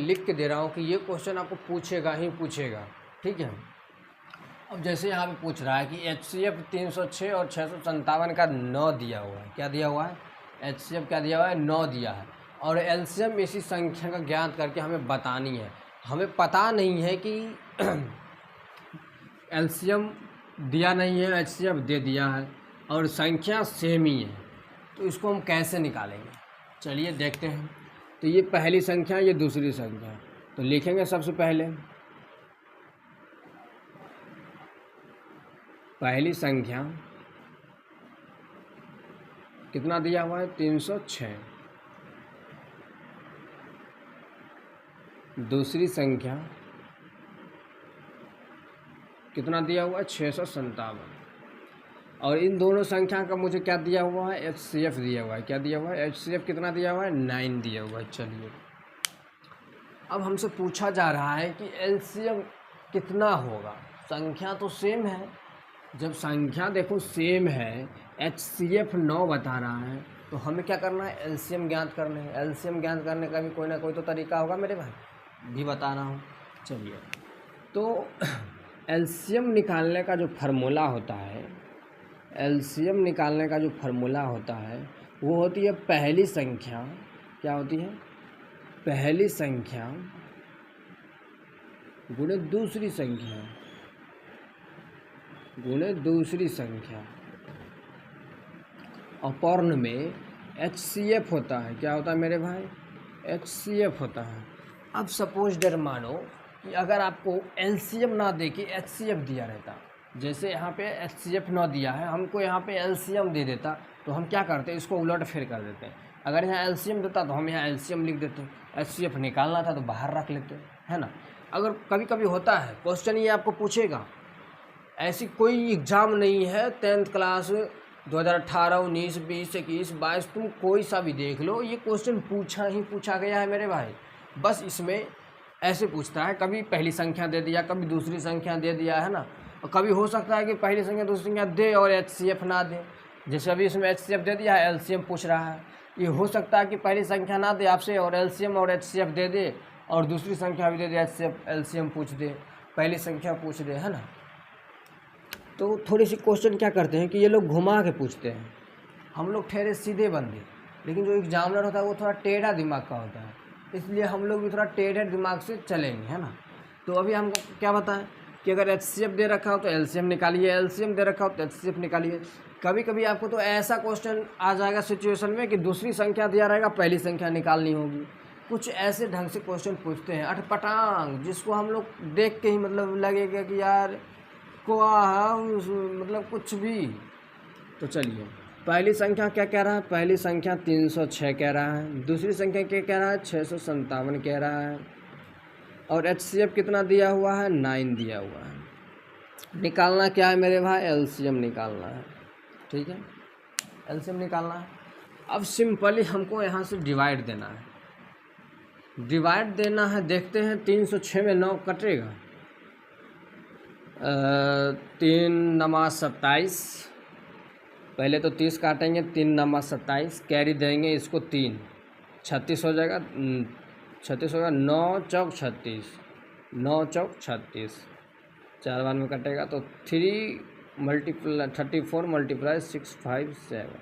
लिख के दे रहा हूँ कि ये क्वेश्चन आपको पूछेगा ही पूछेगा, ठीक है। अब जैसे यहाँ पे पूछ रहा है कि HCF 306 और 657 का 9 दिया हुआ है, क्या दिया हुआ है, HCF क्या दिया हुआ है, 9 दिया है, और LCM इसी संख्या का ज्ञात करके हमें बतानी है। हमें पता नहीं है कि LCM दिया नहीं है, HCF दे दिया है, और संख्या सेम ही है, तो इसको हम कैसे निकालेंगे, चलिए देखते हैं। तो ये पहली संख्या, ये दूसरी संख्या, तो लिखेंगे सबसे पहले पहली संख्या कितना दिया हुआ है, 306। दूसरी संख्या कितना दिया हुआ है, 657। और इन दोनों संख्या का मुझे क्या दिया हुआ है, HCF दिया हुआ है। क्या दिया हुआ है, HCF कितना दिया हुआ है, 9 दिया हुआ है। चलिए अब हमसे पूछा जा रहा है कि LCM कितना होगा। संख्या तो सेम है, जब संख्या देखो सेम है, HCF 9 बता रहा है, तो हमें क्या करना है, LCM ज्ञात करना है। LCM ज्ञात करने का भी कोई ना कोई तो तरीका होगा मेरे भाई, भी बता रहा हूँ। चलिए तो LCM निकालने का जो फार्मूला होता है, LCM निकालने का जो फार्मूला होता है वो होती है पहली संख्या, क्या होती है, पहली संख्या गुणे दूसरी संख्या, गुणे दूसरी संख्या, और पौर्ण में HCF होता है। क्या होता है मेरे भाई, HCF होता है। अब सपोज डर मानो कि अगर आपको LCM ना दे के HCF दिया रहता, जैसे यहाँ पे HCF 9 दिया है, हमको यहाँ पे LCM दे देता, तो हम क्या करते, इसको उलट फेर कर देते हैं। अगर यहाँ LCM देता तो हम यहाँ LCM लिख देते, HCF निकालना था तो बाहर रख लेते, है ना। अगर कभी कभी होता है क्वेश्चन ये आपको पूछेगा, ऐसी कोई एग्ज़ाम नहीं है 10th क्लास 2018, 19, 20, 21, 22, तुम कोई सा भी देख लो, ये क्वेश्चन पूछा ही पूछा गया है मेरे भाई। बस इसमें ऐसे पूछता है, कभी पहली संख्या दे दिया, कभी दूसरी संख्या दे दिया, है ना। और कभी हो सकता है कि पहली संख्या दूसरी संख्या दे और HCF ना दे, जैसे अभी इसमें HCF दे दिया है, LCM पूछ रहा है। ये हो सकता है कि पहली संख्या ना दे आपसे और LCM और HCF दे दे, और दूसरी संख्या भी दे दे, HCF LCM पूछ दे, पहली संख्या पूछ दे, है ना। तो थोड़ी सी क्वेश्चन क्या करते हैं कि ये लोग घुमा के पूछते हैं, हम लोग ठहरे सीधे बंदे, लेकिन जो एग्जामिनर होता है वो थोड़ा टेढ़ा दिमाग का होता है, इसलिए हम लोग भी थोड़ा टेढ़े दिमाग से चलेंगे, है ना। तो अभी हमको क्या बताएं कि अगर HCF दे रखा हो तो LCM निकालिए, LCM दे रखा हो तो HCF निकालिए। कभी कभी आपको तो ऐसा क्वेश्चन आ जाएगा सिचुएशन में कि दूसरी संख्या दिया रहेगा, पहली संख्या निकालनी होगी। कुछ ऐसे ढंग से क्वेश्चन पूछते हैं अटपटांग, जिसको हम लोग देख के ही मतलब लगेगा कि यार को मतलब कुछ भी। तो चलिए पहली संख्या क्या कह रहा है, पहली संख्या 306 कह रहा है, दूसरी संख्या क्या कह रहा है, 657 कह रहा है, और HCF कितना दिया हुआ है, 9 दिया हुआ है। निकालना क्या है मेरे भाई, LCM निकालना है, ठीक है, LCM निकालना है। अब सिंपली हमको यहाँ से डिवाइड देना है, डिवाइड देना है। देखते हैं 306 में 9 कटेगा, 3 नमा 27, पहले तो 30 काटेंगे, 3 नमा 27, कैरी देंगे इसको 3, 36 हो जाएगा, 36 होगा, 9 चौक 36, 9 चौक 36, 4 बार में कटेगा तो 3 मल्टीप्लाई 34 मल्टीप्लाई 657।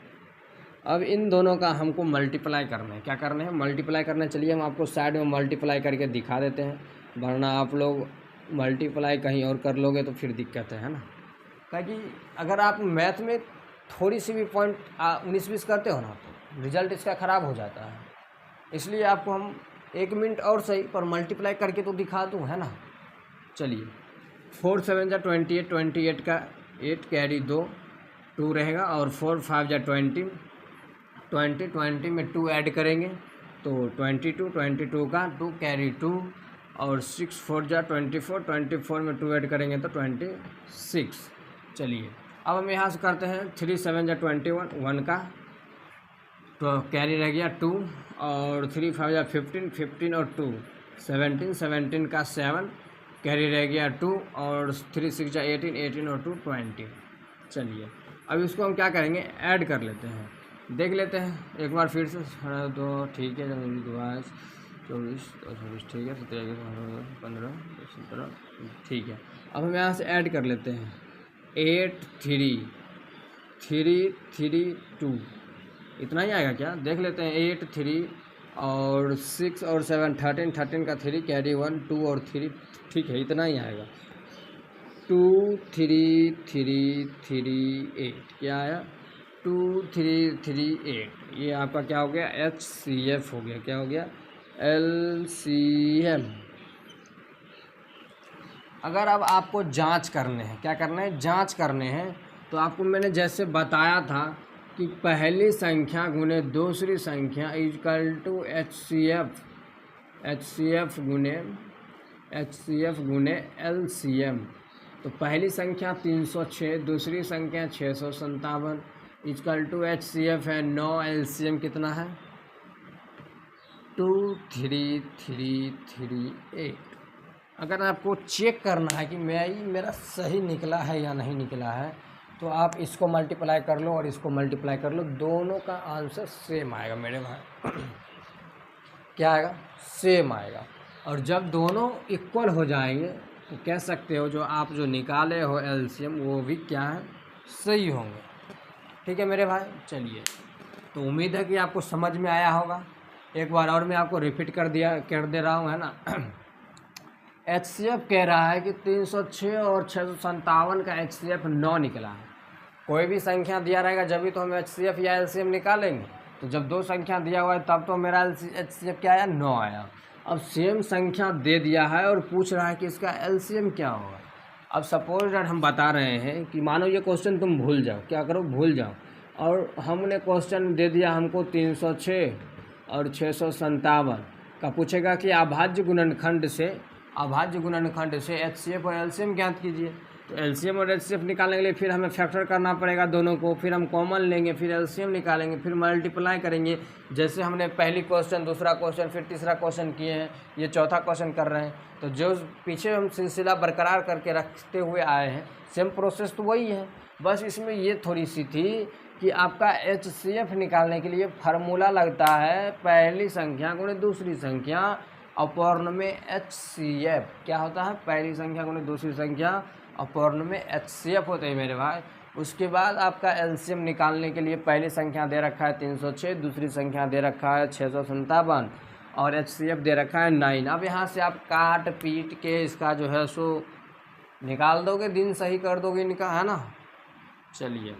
अब इन दोनों का हमको मल्टीप्लाई करना है, क्या करना है, मल्टीप्लाई करना है। चलिए हम आपको साइड में मल्टीप्लाई करके दिखा देते हैं, वरना आप लोग मल्टीप्लाई कहीं और कर लोगे तो फिर दिक्कत है ना। क्योंकि अगर आप मैथ में थोड़ी सी भी पॉइंट 19-20 करते हो ना तो रिजल्ट इसका ख़राब हो जाता है, इसलिए आपको हम 1 मिनट और सही पर मल्टीप्लाई करके तो दिखा दूँ, है ना। चलिए 4 7 जा 28, 28 का 8 कैरी 2 रहेगा, और 4 5 जा 20, 20 में 2 ऐड करेंगे तो 22 का 2 कैरी 2, और 6 4 जा 24 में 2 ऐड करेंगे तो 26। चलिए अब हम यहाँ से करते हैं 3 7 जा 21, 1 का तो कैरी रह गया 2, और 3 5 जा 15 और 2 17 का 7 कैरी रह गया 2, और 3 6 जा 18 और 2 20। चलिए अब इसको हम क्या करेंगे, ऐड कर लेते हैं, देख लेते हैं एक बार फिर से। 2 ठीक है, 24 और 26, ठीक है, 17, 15, 17, ठीक है। अब हम यहाँ से ऐड कर लेते हैं 8 3 3 3 2, इतना ही आएगा क्या, देख लेते हैं। 8 3 और 6 और 7 13, 13 का 3 कैरी 1 2 और 3, ठीक है, इतना ही आएगा। 2 3 3 3 8, क्या आया 2 3 3 8, ये आपका क्या हो गया, HCF हो गया। क्या हो गया, LCM। अगर अब आपको जांच करने हैं, क्या करना है, जांच करने हैं, तो आपको मैंने जैसे बताया था कि पहली संख्या गुने दूसरी संख्या इक्वल टू HCF गुने LCM। तो पहली संख्या 306, दूसरी संख्या 657, इक्वल टू HCF है 9, LCM कितना है 2 3 3 3 8। अगर आपको चेक करना है कि मेरा सही निकला है या नहीं निकला है, तो आप इसको मल्टीप्लाई कर लो और इसको मल्टीप्लाई कर लो, दोनों का आंसर सेम आएगा मेरे भाई। क्या आएगा, सेम आएगा। और जब दोनों इक्वल हो जाएंगे तो कह सकते हो जो आप जो निकाले हो LCM वो भी क्या है, सही होंगे। ठीक है मेरे भाई, चलिए, तो उम्मीद है कि आपको समझ में आया होगा। एक बार और मैं आपको रिपीट कर दे रहा हूँ, है ना। HCF कह रहा है कि 306 और 657 का HCF 9 निकला है। कोई भी संख्या दिया रहेगा जब भी तो हम HCF या LCM निकालेंगे। तो जब दो संख्या दिया हुआ है तब तो मेरा HCF क्या आया, 9 आया। अब सेम संख्या दे दिया है और पूछ रहा है कि इसका LCM क्या होगा। अब सपोज दैट हम बता रहे हैं कि मानो ये क्वेश्चन तुम भूल जाओ, क्या करो, भूल जाओ, और हमने क्वेश्चन दे दिया हमको 306 और 657 का, पूछेगा कि अभाज्य गुणनखंड से HCF और LCM ज्ञात कीजिए। तो LCM और HCF निकालने के लिए फिर हमें फैक्टर करना पड़ेगा दोनों को, फिर हम कॉमन लेंगे, फिर LCM निकालेंगे, फिर मल्टीप्लाई करेंगे। जैसे हमने पहली क्वेश्चन, दूसरा क्वेश्चन, फिर तीसरा क्वेश्चन किए हैं, ये चौथा क्वेश्चन कर रहे हैं। तो जो पीछे हम सिलसिला बरकरार करके रखते हुए आए हैं, सेम प्रोसेस तो वही है। बस इसमें ये थोड़ी सी थी कि आपका HCF निकालने के लिए फार्मूला लगता है पहली संख्या गुणे दूसरी संख्या अपवर्न में HCF। क्या होता है, पहली संख्या गुणे दूसरी संख्या अपवर्न में HCF होते हैं मेरे भाई। उसके बाद आपका LCM निकालने के लिए पहली संख्या दे रखा है 306, दूसरी संख्या दे रखा है 657 और HCF दे रखा है 9। अब यहाँ से आप काट पीट के इसका जो है सो निकाल दोगे, दिन सही कर दोगे इनका, है ना। चलिए,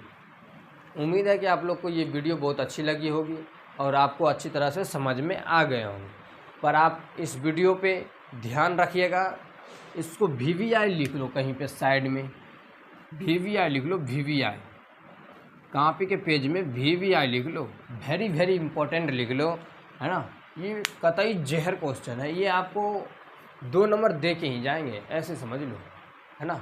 उम्मीद है कि आप लोग को ये वीडियो बहुत अच्छी लगी होगी और आपको अच्छी तरह से समझ में आ गए होंगे। पर आप इस वीडियो पे ध्यान रखिएगा, इसको VVI लिख लो कहीं पे साइड में, VVI लिख लो, VVI कॉपी के पेज में VVI लिख लो, वेरी वेरी इंपॉर्टेंट लिख लो, है ना। ये कतई जहर क्वेश्चन है, ये आपको 2 नंबर दे के ही जाएंगे, ऐसे समझ लो, है ना।